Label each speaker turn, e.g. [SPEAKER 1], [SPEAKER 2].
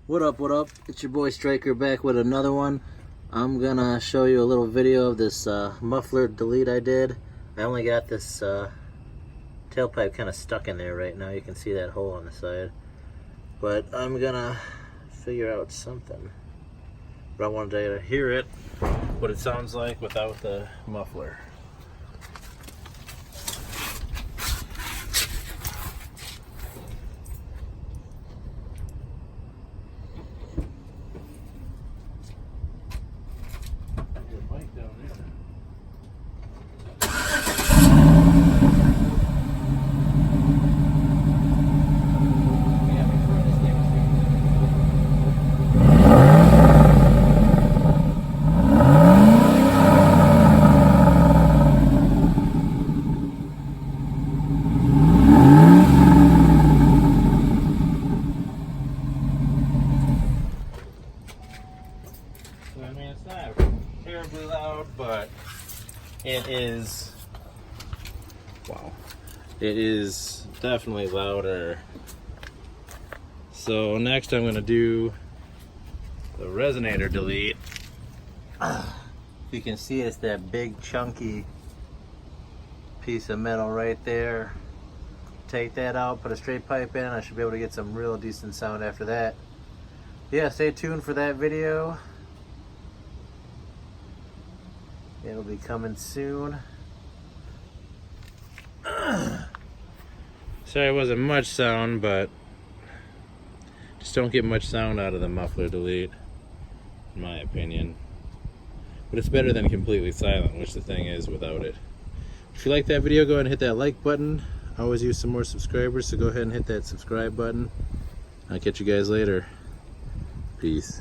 [SPEAKER 1] What up, what up? It's your boy Striker back with another one. I'm gonna show you a little video of this muffler delete I did. I only got this tailpipe kind of stuck in there right now. You can see that hole on the side. But I'm gonna figure out something. But I wanted you to hear it, what it sounds like without the muffler. Down there. I mean, it's not terribly loud, but it is, wow, it is definitely louder. So next I'm going to do the resonator delete. You can see it's that big chunky piece of metal right there. Take that out, put a straight pipe in, I should be able to get some real decent sound after that. Yeah, stay tuned for that video. It'll be coming soon. Sorry it wasn't much sound, but just don't get much sound out of the muffler delete, in my opinion. But it's better than completely silent, which the thing is without it. If you like that video, go ahead and hit that like button. I always use some more subscribers, so go ahead and hit that subscribe button. I'll catch you guys later. Peace.